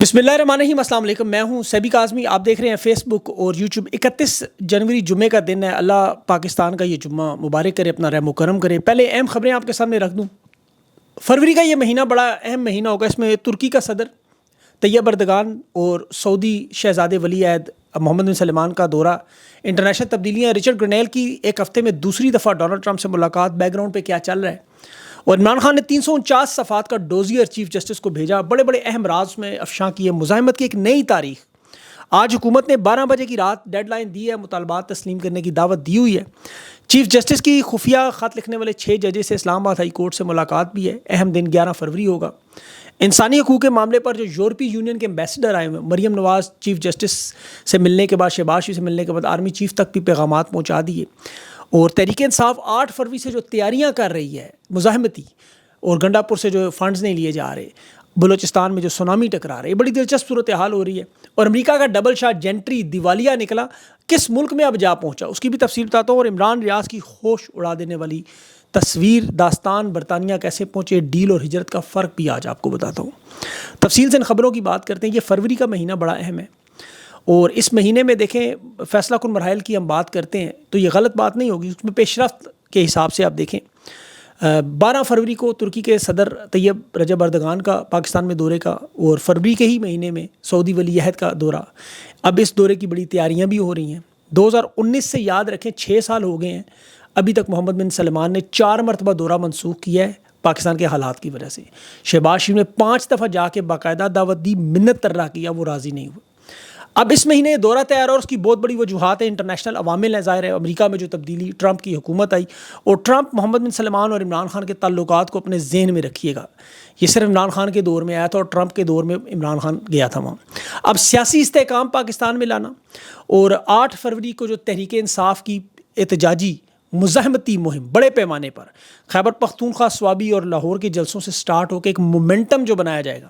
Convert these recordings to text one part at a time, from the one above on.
بسم اللہ الرحمن الرحیم، السلام علیکم۔ میں ہوں سیبی کاظمی، آپ دیکھ رہے ہیں فیس بک اور یوٹیوب۔ 31 جنوری جمعے کا دن ہے۔ اللہ پاکستان کا یہ جمعہ مبارک کرے، اپنا رحم و کرم کرے۔ پہلے اہم خبریں آپ کے سامنے رکھ دوں۔ فروری کا یہ مہینہ بڑا اہم مہینہ ہوگا۔ اس میں ترکی کا صدر طیب اردگان اور سعودی شہزادے ولی عہد محمد بن سلمان کا دورہ، انٹرنیشنل تبدیلیاں، رچرڈ گرنیل کی ایک ہفتے میں دوسری دفعہ ڈونلڈ ٹرمپ سے ملاقات، بیک گراؤنڈ پہ کیا چل رہا ہے، اور عمران خان نے 349 صفحات کا ڈوزیئر چیف جسٹس کو بھیجا۔ بڑے بڑے اہم راز میں افشاں کیے، مزاحمت کی ایک نئی تاریخ۔ آج حکومت نے 12 بجے کی رات ڈیڈ لائن دی ہے، مطالبات تسلیم کرنے کی دعوت دی ہوئی ہے۔ چیف جسٹس کی خفیہ خط لکھنے والے 6 ججز سے اسلام آباد ہائی کورٹ سے ملاقات بھی ہے۔ اہم دن 11 فروری ہوگا۔ انسانی حقوق کے معاملے پر جو یورپی یونین کے ایمبیسڈر آئے ہوئے، مریم نواز چیف جسٹس سے ملنے کے بعد، شہباز شریف سے ملنے کے بعد آرمی چیف تک بھی پیغامات پہنچا دیے۔ اور تحریک انصاف 8 فروری سے جو تیاریاں کر رہی ہے مزاحمتی، اور گنڈا پور سے جو فنڈز نہیں لیے جا رہے، بلوچستان میں جو سونامی ٹکرا رہے، بڑی دلچسپ صورتحال ہو رہی ہے۔ اور امریکہ کا ڈبل شاٹ جینٹری دیوالیہ نکلا، کس ملک میں اب جا پہنچا، اس کی بھی تفصیل بتاتا ہوں۔ اور عمران ریاض کی ہوش اڑا دینے والی تصویر، داستان برطانیہ کیسے پہنچے، ڈیل اور ہجرت کا فرق بھی آج آپ کو بتاتا ہوں۔ تفصیل سے ان خبروں کی بات کرتے ہیں۔ یہ فروری کا مہینہ بڑا اہم ہے، اور اس مہینے میں دیکھیں فیصلہ کن مراحل کی ہم بات کرتے ہیں تو یہ غلط بات نہیں ہوگی، اس میں پیش رفت کے حساب سے آپ دیکھیں۔ 12 فروری کو ترکی کے صدر طیب رجب اردگان کا پاکستان میں دورے کا، اور فروری کے ہی مہینے میں سعودی ولی عہد کا دورہ۔ اب اس دورے کی بڑی تیاریاں بھی ہو رہی ہیں۔ 2019 سے یاد رکھیں 6 سال ہو گئے ہیں، ابھی تک محمد بن سلمان نے 4 مرتبہ دورہ منسوخ کیا ہے پاکستان کے حالات کی وجہ سے۔ شہباز شریف نے 5 دفعہ جا کے باقاعدہ دعوت دی، منت ترا کیا، وہ راضی نہیں ہوئے۔ اب اس مہینے دورہ تیار، اور اس کی بہت بڑی وجوہات ہیں، انٹرنیشنل عوامل ہیں۔ ظاہر ہے امریکہ میں جو تبدیلی، ٹرمپ کی حکومت آئی، اور ٹرمپ محمد بن سلمان اور عمران خان کے تعلقات کو اپنے ذہن میں رکھیے گا۔ یہ صرف عمران خان کے دور میں آیا تھا، اور ٹرمپ کے دور میں عمران خان گیا تھا وہاں۔ اب سیاسی استحکام پاکستان میں لانا، اور 8 فروری کو جو تحریک انصاف کی احتجاجی مزاحمتی مہم بڑے پیمانے پر خیبر پختونخوا، سوابی اور لاہور کے جلسوں سے سٹارٹ ہو کے ایک مومنٹم جو بنایا جائے گا۔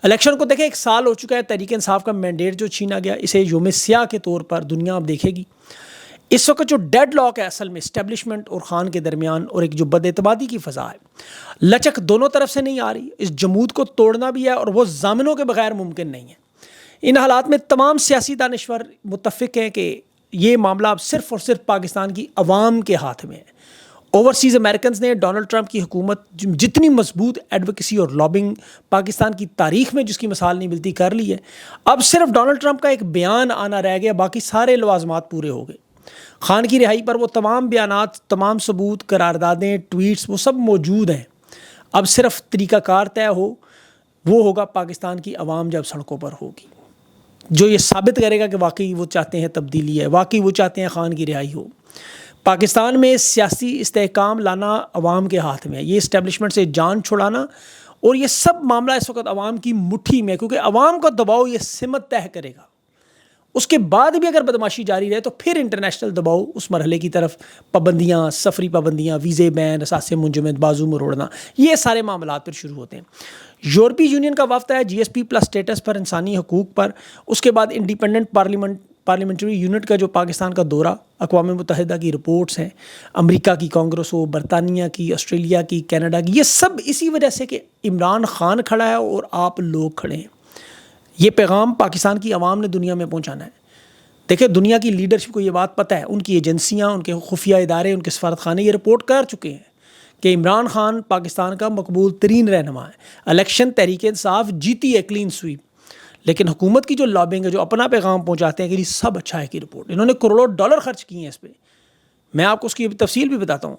الیکشن کو دیکھیں 1 سال ہو چکا ہے، تحریک انصاف کا مینڈیٹ جو چھینا گیا، اسے یوم سیاہ کے طور پر دنیا اب دیکھے گی۔ اس وقت جو ڈیڈ لاک ہے اصل میں اسٹیبلشمنٹ اور خان کے درمیان، اور ایک جو بد اعتمادی کی فضا ہے، لچک دونوں طرف سے نہیں آ رہی۔ اس جمود کو توڑنا بھی ہے، اور وہ ضامنوں کے بغیر ممکن نہیں ہے۔ ان حالات میں تمام سیاسی دانشور متفق ہیں کہ یہ معاملہ اب صرف اور صرف پاکستان کی عوام کے ہاتھ میں ہے۔ اوورسیز امریکنز نے ڈونلڈ ٹرمپ کی حکومت جتنی مضبوط ایڈوکیسی اور لابنگ پاکستان کی تاریخ میں جس کی مثال نہیں ملتی کر لی ہے۔ اب صرف ڈونلڈ ٹرمپ کا ایک بیان آنا رہ گیا، باقی سارے لوازمات پورے ہو گئے۔ خان کی رہائی پر وہ تمام بیانات، تمام ثبوت، قراردادیں، ٹویٹس، وہ سب موجود ہیں۔ اب صرف طریقہ کار طے ہو، وہ ہوگا پاکستان کی عوام جب سڑکوں پر ہوگی، جو یہ ثابت کرے گا کہ واقعی وہ چاہتے ہیں تبدیلی ہے، واقعی وہ چاہتے ہیں خان کی رہائی ہو۔ پاکستان میں سیاسی استحکام لانا عوام کے ہاتھ میں ہے، یہ اسٹیبلشمنٹ سے جان چھڑانا، اور یہ سب معاملہ اس وقت عوام کی مٹھی میں ہے، کیونکہ عوام کا دباؤ یہ سمت طے کرے گا۔ اس کے بعد بھی اگر بدماشی جاری رہے تو پھر انٹرنیشنل دباؤ اس مرحلے کی طرف، پابندیاں، سفری پابندیاں، ویزے بین، اثاثے منجمد، بازو مروڑنا، یہ سارے معاملات پھر شروع ہوتے ہیں۔ یورپی یونین کا وفد ہے جی ایس پی پلس اسٹیٹس پر، انسانی حقوق پر۔ اس کے بعد انڈیپینڈنٹ پارلیمنٹری یونٹ کا جو پاکستان کا دورہ، اقوام متحدہ کی رپورٹس ہیں، امریکہ کی کانگریس ہو، برطانیہ کی، آسٹریلیا کی، کینیڈا کی، یہ سب اسی وجہ سے کہ عمران خان کھڑا ہے اور آپ لوگ کھڑے ہیں۔ یہ پیغام پاکستان کی عوام نے دنیا میں پہنچانا ہے۔ دیکھیں دنیا کی لیڈرشپ کو یہ بات پتہ ہے، ان کی ایجنسیاں، ان کے خفیہ ادارے، ان کے سفارت خانے یہ رپورٹ کر چکے ہیں کہ عمران خان پاکستان کا مقبول ترین رہنما ہے۔ الیکشن تحریک انصاف جیتی ہے، کلین سویپ، لیکن حکومت کی جو لابنگ ہے، جو اپنا پیغام پہنچاتے ہیں کہ یہ سب اچھا ہے کی رپورٹ، انہوں نے کروڑوں ڈالر خرچ کیے ہیں اس پہ۔ میں آپ کو اس کی تفصیل بھی بتاتا ہوں۔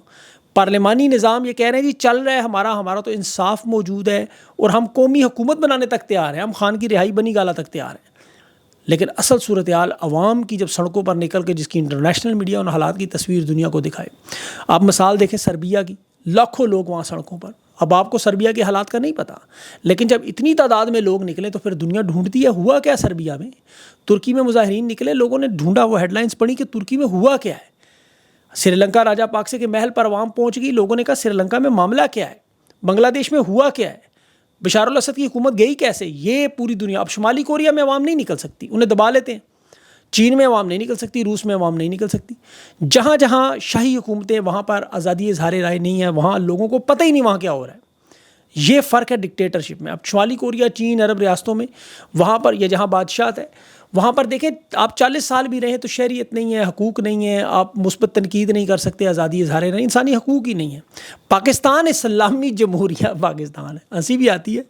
پارلیمانی نظام یہ کہہ رہے ہیں جی چل رہا ہے ہمارا تو انصاف موجود ہے، اور ہم قومی حکومت بنانے تک تیار ہیں، ہم خان کی رہائی بنی گالا تک تیار ہیں۔ لیکن اصل صورتحال عوام کی جب سڑکوں پر نکل کے، جس کی انٹرنیشنل میڈیا ان حالات کی تصویر دنیا کو دکھائے۔ آپ مثال دیکھیں سربیا کی، لاکھوں لوگ وہاں سڑکوں پر۔ اب آپ کو سربیا کے حالات کا نہیں پتا، لیکن جب اتنی تعداد میں لوگ نکلے تو پھر دنیا ڈھونڈتی ہے ہوا کیا سربیا میں۔ ترکی میں مظاہرین نکلے، لوگوں نے ڈھونڈا، وہ ہیڈ لائنز پڑھی کہ ترکی میں ہوا کیا ہے۔ سری لنکا راجہ پاکسے کے محل پر عوام پہنچ گئی، لوگوں نے کہا سری لنکا میں معاملہ کیا ہے، بنگلہ دیش میں ہوا کیا ہے، بشار الاسد کی حکومت گئی کیسے، یہ پوری دنیا۔ اب شمالی کوریا میں عوام نہیں نکل سکتی، انہیں دبا لیتے ہیں۔ چین میں عوام نہیں نکل سکتی، روس میں عوام نہیں نکل سکتی۔ جہاں جہاں شاہی حکومتیں، وہاں پر آزادی اظہار رائے نہیں ہے، وہاں لوگوں کو پتہ ہی نہیں وہاں کیا ہو رہا ہے۔ یہ فرق ہے ڈکٹیٹرشپ میں. اب شمالی کوریا، چین، عرب ریاستوں میں وہاں پر یا جہاں بادشاہت ہے وہاں پر دیکھیں آپ 40 سال بھی رہے تو شہریت نہیں ہے، حقوق نہیں ہے، آپ مثبت تنقید نہیں کر سکتے، آزادی اظہار نہیں، انسانی حقوق ہی نہیں ہے. پاکستان اسلامی جمہوریہ پاکستان ہے، ہنسی بھی آتی ہے،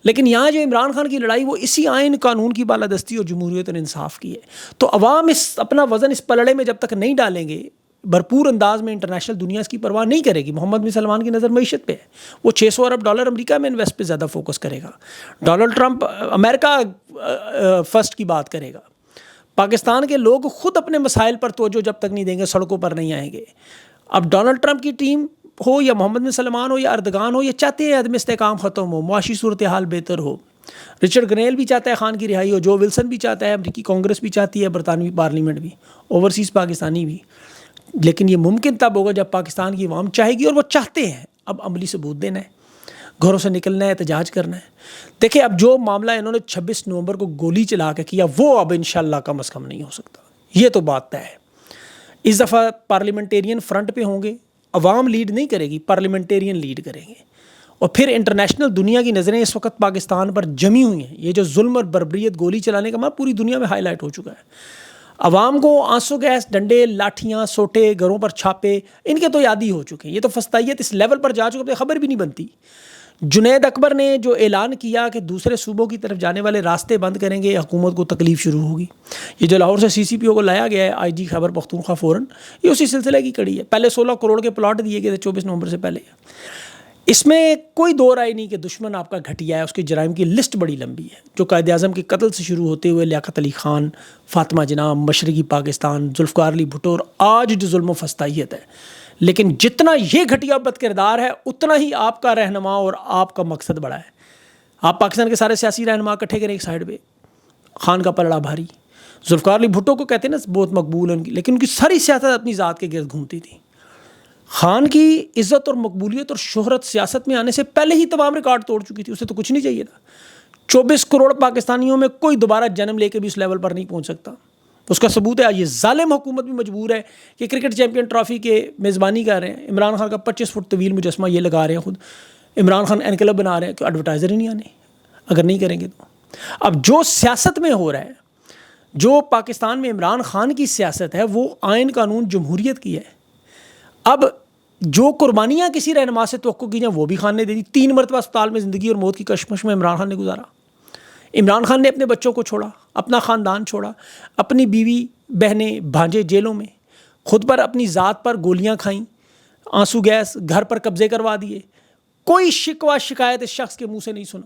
لیکن یہاں جو عمران خان کی لڑائی وہ اسی آئین قانون کی بالادستی اور جمہوریت اور انصاف کی ہے. تو عوام اپنا وزن اس پلڑے میں جب تک نہیں ڈالیں گے بھرپور انداز میں، انٹرنیشنل دنیا اس کی پرواہ نہیں کرے گی. محمد بن سلمان کی نظر معیشت پہ ہے، وہ $600 ارب امریکہ میں انویسٹ پہ زیادہ فوکس کرے گا. ڈونلڈ ٹرمپ امریکہ فرسٹ کی بات کرے گا. پاکستان کے لوگ خود اپنے مسائل پر توجہ جب تک نہیں دیں گے سڑکوں پر نہیں آئیں گے. اب ڈونلڈ ٹرمپ کی ٹیم ہو یا محمد بن سلمان ہو یا اردگان ہو، یہ چاہتے ہیں عدم استحکام ختم ہو، معاشی صورتحال بہتر ہو. رچرڈ گرینل بھی چاہتا ہے خان کی رہائی ہو، جو ولسن بھی چاہتا ہے، امریکی کانگریس بھی چاہتی ہے، برطانوی پارلیمنٹ بھی، اوورسیز پاکستانی بھی. لیکن یہ ممکن تب ہوگا جب پاکستان کی عوام چاہے گی، اور وہ چاہتے ہیں. اب عملی ثبوت دینا ہے، گھروں سے نکلنا ہے، احتجاج کرنا ہے. دیکھیں اب جو معاملہ انہوں نے 26 نومبر کو گولی چلا کے کیا وہ اب انشاءاللہ کم از کم نہیں ہو سکتا. یہ تو بات طے ہے. اس دفعہ پارلیمنٹیرین فرنٹ پہ ہوں گے، عوام لیڈ نہیں کرے گی، پارلیمنٹیرین لیڈ کریں گے. اور پھر انٹرنیشنل دنیا کی نظریں اس وقت پاکستان پر جمی ہوئی ہیں. یہ جو ظلم اور بربریت گولی چلانے کا مطلب پوری دنیا میں ہائی لائٹ ہو چکا ہے. عوام کو آنسو گیس، ڈنڈے، لاٹھیاں، سوٹے، گھروں پر چھاپے، ان کے تو یاد ہی ہو چکے ہیں. یہ تو فسطائیت اس لیول پر جا چکے خبر بھی نہیں بنتی. جنید اکبر نے جو اعلان کیا کہ دوسرے صوبوں کی طرف جانے والے راستے بند کریں گے، حکومت کو تکلیف شروع ہوگی. یہ جو لاہور سے CCPO کو لایا گیا ہے آئی جی خیبر پختونخوا فوراً، یہ اسی سلسلے کی کڑی ہے. پہلے 16 کروڑ کے پلاٹ دیے گئے تھے 24 نومبر سے پہلے. اس میں کوئی دو رائے نہیں کہ دشمن آپ کا گھٹیا ہے، اس کے جرائم کی لسٹ بڑی لمبی ہے، جو قائد اعظم کے قتل سے شروع ہوتے ہوئے لیاقت علی خان، فاطمہ جناح، مشرقی پاکستان، ذوالفقار علی بھٹو، اور آج جو ظلم و فسطائیت ہے. لیکن جتنا یہ گھٹیا بد کردار ہے اتنا ہی آپ کا رہنما اور آپ کا مقصد بڑا ہے. آپ پاکستان کے سارے سیاسی رہنما اکٹھے کریں ایک سائڈ پہ، خان کا پلڑا بھاری. ذوالفقار علی بھٹو کو کہتے ہیں نا بہت مقبول ہیں ان کی، لیکن ان کی ساری سیاست اپنی ذات کے گرد گھومتی تھی. خان کی عزت اور مقبولیت اور شہرت سیاست میں آنے سے پہلے ہی تمام ریکارڈ توڑ چکی تھی. اسے تو کچھ نہیں چاہیے تھا. 24 کروڑ پاکستانیوں میں کوئی دوبارہ جنم لے کے بھی اس لیول پر نہیں پہنچ سکتا. اس کا ثبوت ہے یہ ظالم حکومت بھی مجبور ہے کہ کرکٹ چیمپئن ٹرافی کے میزبانی کر رہے ہیں، عمران خان کا 25 فٹ طویل مجسمہ یہ لگا رہے ہیں، خود عمران خان انقلب بنا رہے ہیں کہ ایڈورٹائزر ہی نہیں آنے اگر نہیں کریں گے تو. اب جو سیاست میں ہو رہا ہے، جو پاکستان میں عمران خان کی سیاست ہے، وہ آئین قانون جمہوریت کی ہے. اب جو قربانیاں کسی رہنما سے توقع کی جائیں وہ بھی خان نے دے دی. 3 مرتبہ اسپتال میں زندگی اور موت کی کشمکش میں عمران خان نے گزارا. عمران خان نے اپنے بچوں کو چھوڑا، اپنا خاندان چھوڑا، اپنی بیوی، بہنیں، بھانجے جیلوں میں، خود پر اپنی ذات پر گولیاں کھائیں، آنسو گیس، گھر پر قبضے کروا دیے. کوئی شکوہ شکایت اس شخص کے منہ سے نہیں سنا.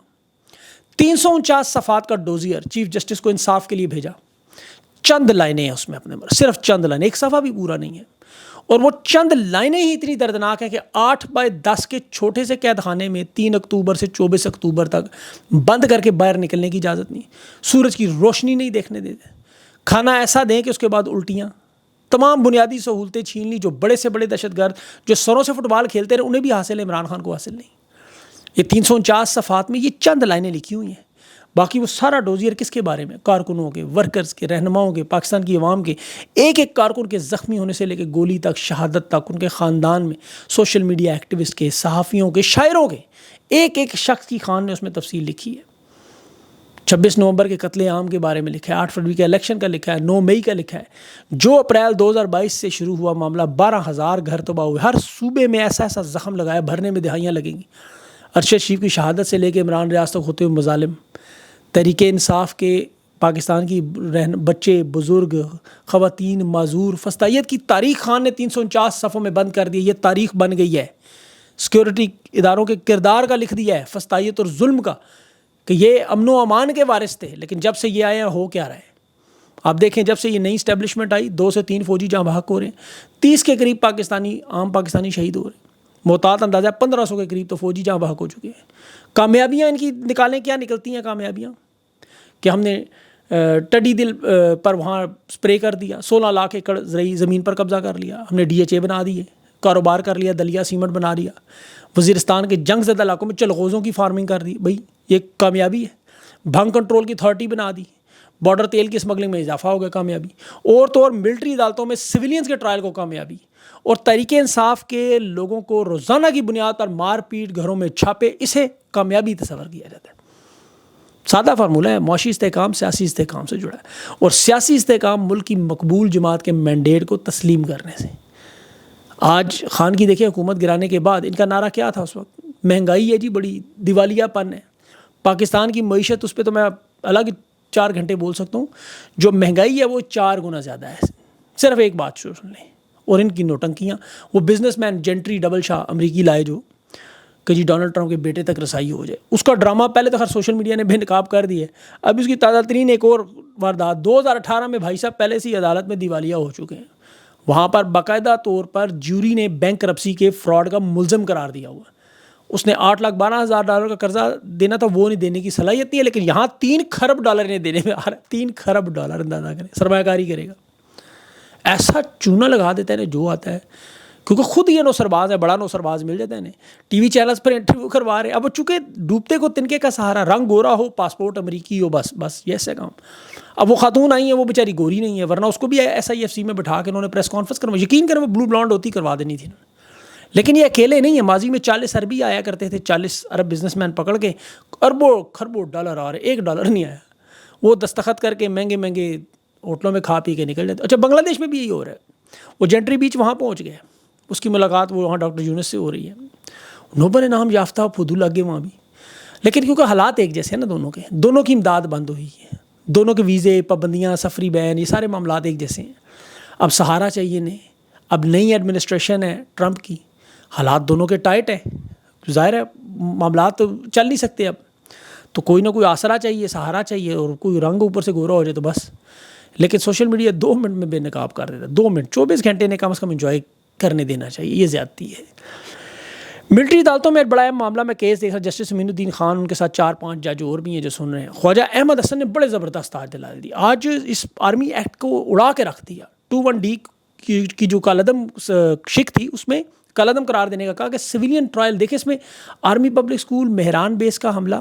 349 صفحات کا ڈوزیئر چیف جسٹس کو انصاف کے لیے بھیجا. چند لائنیں ہیں اس میں، اپنے صرف چند لائنیں، ایک صفحہ بھی پورا نہیں ہے. اور وہ چند لائنیں ہی اتنی دردناک ہیں کہ 8x10 کے چھوٹے سے قید خانے میں 3 اکتوبر سے 24 اکتوبر تک بند کر کے باہر نکلنے کی اجازت نہیں. سورج کی روشنی نہیں دیکھنے دیتے. کھانا ایسا دیں کہ اس کے بعد الٹیاں. تمام بنیادی سہولتیں چھین لی. جو بڑے سے بڑے دہشت گرد جو سروں سے فٹ بال کھیلتے رہے انہیں بھی حاصل ہے، عمران خان کو حاصل نہیں. یہ 349 صفحات میں یہ چند لائنیں لکھی ہوئی ہیں. باقی وہ سارا ڈوزیئر کس کے بارے میں؟ کارکنوں کے، ورکرز کے، رہنماؤں کے، پاکستان کی عوام کے، ایک ایک کارکن کے زخمی ہونے سے لے کے گولی تک، شہادت تک، ان کے خاندان میں، سوشل میڈیا ایکٹیوسٹ کے، صحافیوں کے، شاعروں کے، ایک ایک شخص کی خان نے اس میں تفصیل لکھی ہے. 26 نومبر کے قتل عام کے بارے میں لکھا ہے، 8 فروری کے الیکشن کا لکھا ہے، 9 مئی کا لکھا ہے. جو اپریل 2022 سے شروع ہوا معاملہ، 12,000 گھر تباہ ہوئے. ہر صوبے میں ایسا ایسا زخم لگایا، بھرنے میں دہائیاں لگیں گی. ارشد شریف کی شہادت سے لے کے عمران ریاض تک ہوتے ہوئے مظالم، تحریک انصاف کے پاکستان کی بچے، بزرگ، خواتین، معذور، فسطائیت کی تاریخ خان نے 349 صفحوں میں بند کر دی. یہ تاریخ بن گئی ہے. سیکورٹی اداروں کے کردار کا لکھ دیا ہے، فسطائیت اور ظلم کا، کہ یہ امن و امان کے وارث تھے. لیکن جب سے یہ آئے ہیں ہو کیا رہا ہے آپ دیکھیں. جب سے یہ نئی اسٹیبلشمنٹ آئی 2 سے 3 فوجی جہاں بحق ہو رہے ہیں، 30 کے قریب پاکستانی، عام پاکستانی شہید ہو رہے ہیں. محتاط اندازہ 1500 کے قریب تو فوجی جہاں بحق ہو چکے ہیں. کامیابیاں ان کی نکالیں، کیا نکلتی ہیں کامیابیاں؟ کہ ہم نے ٹڈی دل پر وہاں سپرے کر دیا، 16 لاکھ ایکڑ زرعی زمین پر قبضہ کر لیا، ہم نے DHA بنا دیے، کاروبار کر لیا، دلیا سیمنٹ بنا دیا، وزیرستان کے جنگ زدہ علاقوں میں چلغوزوں کی فارمنگ کر دی. بھائی یہ کامیابی ہے. بھنگ کنٹرول کی اتھارٹی بنا دی، بارڈر تیل کی اسمگلنگ میں اضافہ ہو گیا کامیابی، اور تو اور ملٹری عدالتوں میں سویلینز کے ٹرائل کو کامیابی، اور تحریک انصاف کے لوگوں کو روزانہ کی بنیاد پر مار پیٹ، گھروں میں چھاپے، اسے کامیابی تصور کیا جاتا ہے۔ سادہ فارمولہ ہے، معاشی استحکام سیاسی استحکام سے جڑا ہے، اور سیاسی استحکام ملک کی مقبول جماعت کے مینڈیٹ کو تسلیم کرنے سے۔ آج خان کی دیکھیں حکومت گرانے کے بعد ان کا نعرہ کیا تھا اس وقت؟ مہنگائی ہے جی بڑی، دیوالیہ پن ہے پاکستان کی معیشت، اس پہ تو میں الگ 4 گھنٹے بول سکتا ہوں۔ جو مہنگائی ہے وہ 4 گنا زیادہ ہے۔ صرف ایک بات سن لیں، اور ان کی نوٹنکیاں، وہ بزنس مین جنٹری ڈبل شاہ امریکی لائے جو کہ جی ڈونلڈ ٹرمپ کے بیٹے تک رسائی ہو جائے، اس کا ڈرامہ پہلے تو خیر سوشل میڈیا نے بے نقاب کر دی ہے، اب اس کی تازہ ترین ایک اور واردات 2018 میں بھائی صاحب پہلے سے ہی عدالت میں دیوالیہ ہو چکے ہیں، وہاں پر باقاعدہ طور پر جیوری نے بینک کرپسی کے فراڈ کا ملزم قرار دیا ہوا ہے۔ اس نے $8,12,000 کا قرضہ دینا تھا، وہ نہیں دینے کی صلاحیت نہیں ہے، لیکن یہاں $3 کھرب نے دینے میں آ رہا ہے۔ $3 کھرب اندازہ کریں، سرمایہ کاری کرے گا، ایسا چونا لگا دیتا ہے جو آتا ہے، کیونکہ خود یہ نو سرباز ہے، بڑا نو سرباز مل جاتا ہے انہیں، ٹی وی چینلز پر انٹرویو کروا رہے ہیں۔ اب چونکہ ڈوبتے کو تنکے کا سہارا، رنگ گورا ہو، پاسپورٹ امریکی ہو، بس یہ ایسا کام۔ اب وہ خاتون آئی ہیں، وہ بیچاری گوری نہیں ہے، ورنہ اس کو بھی SIFC میں بٹھا کے انہوں نے پریس کانفرنس کروا، یقین کریں وہ بلو بلانڈ ہوتی کروا دینی تھی۔ لیکن یہ اکیلے نہیں ہیں، ماضی میں 40 عربی آیا کرتے تھے، 40 عرب بزنس مین پکڑ کے اربوں کھربوں ڈالر آ رہے، $1 نہیں آیا، وہ دستخط کر کے مہنگے مہنگے ہوٹلوں میں کھا پی کے نکل جاتے۔ اچھا بنگلہ دیش میں بھی یہی ہو رہا ہے، وہ جنٹری بیچ وہاں پہنچ گئے، اس کی ملاقات وہ وہاں ڈاکٹر یونس سے ہو رہی ہے، نوبل انعام یافتہ پھدو لگ گئے وہاں بھی، لیکن کیونکہ حالات ایک جیسے ہیں نا، دونوں کی امداد بند ہوئی ہے، دونوں کے ویزے، پابندیاں، سفری بین، یہ سارے معاملات ایک جیسے ہیں۔ اب سہارا چاہیے نہیں، اب نئی ایڈمنسٹریشن ہے ٹرمپ کی، حالات دونوں کے ٹائٹ ہیں، ظاہر ہے معاملات تو چل نہیں سکتے، اب تو کوئی نہ کوئی آسرا چاہیے، سہارا چاہیے، اور کوئی رنگ اوپر سے گورا ہو جائے تو بس۔ لیکن سوشل میڈیا 2 منٹ میں بے نقاب کر دیتا ہے، 2 منٹ، 24 گھنٹے نے کم از کم انجوائے کرنے دینا چاہیے، یہ زیادتی ہے۔ ملٹری عدالتوں میں ایک بڑا معاملہ میں کیس دیکھا، جسٹس امین الدین خان، ان کے ساتھ 4-5 جج اور بھی ہیں جو سن رہے ہیں، خواجہ احمد حسن نے بڑے زبردست آج دلال دی، آج اس آرمی ایکٹ کو اڑا کے رکھ دیا۔ 21D کی جو کالعدم شک تھی، اس میں کالعدم قرار دینے کا کہا کہ سویلین ٹرائل، دیکھیں اس میں آرمی پبلک اسکول مہران بیس کا حملہ،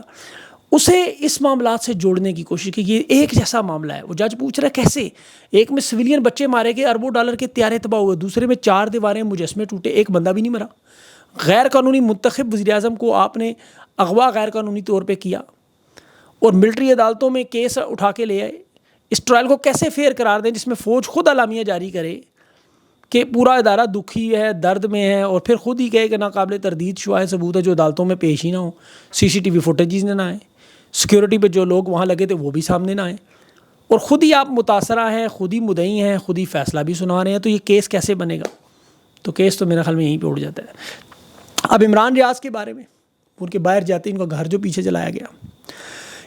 اسے اس معاملات سے جوڑنے کی کوشش کی، یہ ایک جیسا معاملہ ہے۔ وہ جج پوچھ رہا ہے کیسے، ایک میں سویلین بچے مارے گئے، اربوں ڈالر کے طیارے تباہ ہوئے، دوسرے میں 4 دیواریں مجسمے ٹوٹے، ایک بندہ بھی نہیں مرا۔ غیر قانونی منتخب وزیر اعظم کو آپ نے اغوا غیر قانونی طور پہ کیا، اور ملٹری عدالتوں میں کیس اٹھا کے لے آئے۔ اس ٹرائل کو کیسے فیئر قرار دیں جس میں فوج خود اعلامیہ جاری کرے کہ پورا ادارہ دکھی ہے، درد میں ہے، اور پھر خود ہی کہے کہ ناقابل تردید شواہد ثبوت ہے جو عدالتوں میں پیش ہی نہ ہو، CCTV فوٹیجز نہ آئیں، سیکیورٹی پہ جو لوگ وہاں لگے تھے وہ بھی سامنے نہ آئیں، اور خود ہی آپ متاثرہ ہیں، خود ہی مدعی ہیں، خود ہی فیصلہ بھی سنا رہے ہیں، تو یہ کیس کیسے بنے گا؟ تو کیس تو میرے خیال میں یہیں پہ اڑ جاتا ہے۔ اب عمران ریاض کے بارے میں، ان کے باہر جاتے ان کا گھر جو پیچھے جلایا گیا،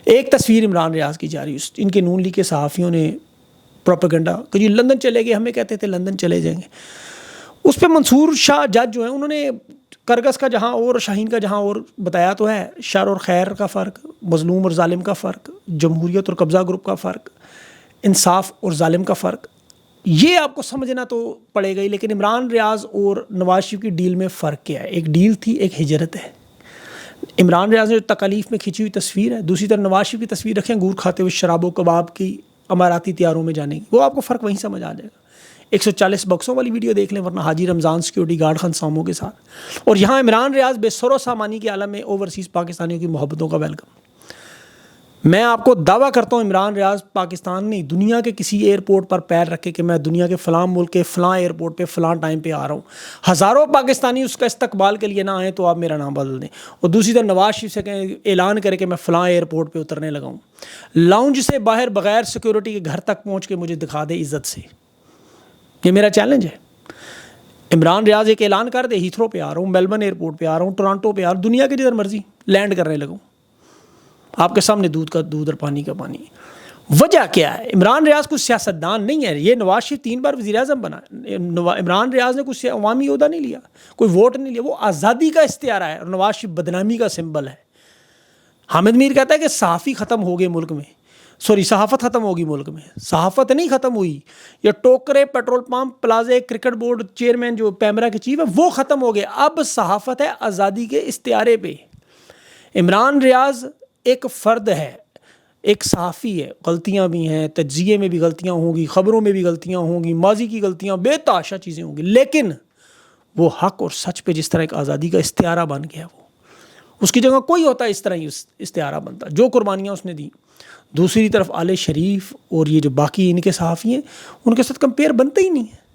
ایک تصویر عمران ریاض کی جاری، ان کے نون لیگ کے صحافیوں نے پروپیگنڈا کہ جی لندن چلے گئے، ہمیں کہتے تھے لندن چلے جائیں گے، اس پہ منصور شاہ جج جو ہیں انہوں نے کرگس کا جہاں اور شاہین کا جہاں اور بتایا تو ہے، شر اور خیر کا فرق، مظلوم اور ظالم کا فرق، جمہوریت اور قبضہ گروپ کا فرق، انصاف اور ظالم کا فرق، یہ آپ کو سمجھنا تو پڑے گا ہی۔ لیکن عمران ریاض اور نواز شریف کی ڈیل میں فرق کیا ہے؟ ایک ڈیل تھی، ایک ہجرت ہے۔ عمران ریاض نے جو تکالیف میں کھینچی ہوئی تصویر ہے، دوسری طرف نواز شریف کی تصویر رکھیں گور کھاتے ہوئے شراب و کباب کی اماراتی تیاروں میں جانے کی، وہ آپ کو فرق وہیں سمجھ آ جائے گا۔ 140 بکسوں والی ویڈیو دیکھ لیں، ورنہ حاجی رمضان سیکیورٹی گارڈ خان ساموں کے ساتھ، اور یہاں عمران ریاض بے سر و سامانی کے عالم میں اوورسیز پاکستانیوں کی محبتوں کا ویلکم۔ میں آپ کو دعویٰ کرتا ہوں عمران ریاض پاکستان نہیں، دنیا کے کسی ایئرپورٹ پر پیر رکھے کہ میں دنیا کے فلاں ملک کے فلاں ایئرپورٹ پہ فلاں ٹائم پہ آ رہا ہوں، ہزاروں پاکستانی اس کا استقبال کے لیے نہ آئیں تو آپ میرا نام بدل دیں، اور دوسری طرف نواز شریف سے کہیں اعلان کرے کہ میں فلاں ایئرپورٹ پہ اترنے لگا ہوں، لاؤنج سے باہر بغیر سیکیورٹی کے گھر تک پہنچ کے مجھے دکھا دے عزت سے، یہ میرا چیلنج ہے۔ عمران ریاض ایک اعلان کر دے ہیتھرو پہ آ رہا ہوں، میلبرن ایئرپورٹ پہ آ رہا ہوں، ٹورانٹو پہ آ رہا ہوں، دنیا کے جدھر مرضی لینڈ کرنے لگوں، آپ کے سامنے دودھ کا دودھ اور پانی کا پانی۔ وجہ کیا ہے؟ عمران ریاض کوئی سیاستدان نہیں ہے، یہ نواز شریف 3 بار وزیر اعظم بنا، عمران ریاض نے کوئی عوامی عہدہ نہیں لیا، کوئی ووٹ نہیں لیا، وہ آزادی کا استعارہ ہے، اور نواز شریف بدنامی کا سمبل ہے۔ حامد میر کہتا ہے کہ صحافی ختم ہو گئے ملک میں، صحافت ختم ہوگی ملک میں، صحافت نہیں ختم ہوئی، یہ ٹوکرے، پیٹرول پمپ، پلازے، کرکٹ بورڈ چیئرمین جو پیمرا کے چیف ہے وہ ختم ہو گئے، اب صحافت ہے آزادی کے استعارے پہ۔ عمران ریاض ایک فرد ہے، ایک صحافی ہے، غلطیاں بھی ہیں، تجزیے میں بھی غلطیاں ہوں گی، خبروں میں بھی غلطیاں ہوں گی، ماضی کی غلطیاں، بے تحاشا چیزیں ہوں گی، لیکن وہ حق اور سچ پہ جس طرح ایک آزادی کا استعارہ بن گیا، وہ اس کی جگہ کوئی ہوتا ہے اس طرح ہی استعارہ بنتا، جو قربانیاں اس نے دی. دوسری طرف آل شریف اور یہ جو باقی ان کے صحافی ہیں ان کے ساتھ کمپیئر بنتا ہی نہیں ہے.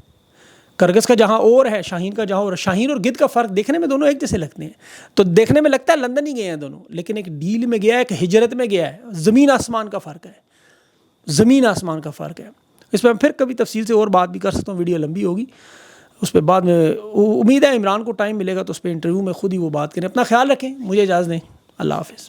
کرگس کا جہاں اور ہے، شاہین کا جہاں اور. شاہین اور گدھ کا فرق دیکھنے میں دونوں ایک جیسے لگتے ہیں، تو دیکھنے میں لگتا ہے لندن ہی گئے ہیں دونوں، لیکن ایک ڈیل میں گیا ہے، ایک ہجرت میں گیا ہے. زمین آسمان کا فرق ہے، زمین آسمان کا فرق ہے. اس پہ ہم پھر کبھی تفصیل سے اور بات بھی کر سکتا ہوں، ویڈیو لمبی ہوگی اس پہ بعد میں. امید ہے عمران کو ٹائم ملے گا تو اس پہ انٹرویو میں خود ہی وہ بات کریں. اپنا خیال رکھیں، مجھے اجازت دیں. اللہ حافظ.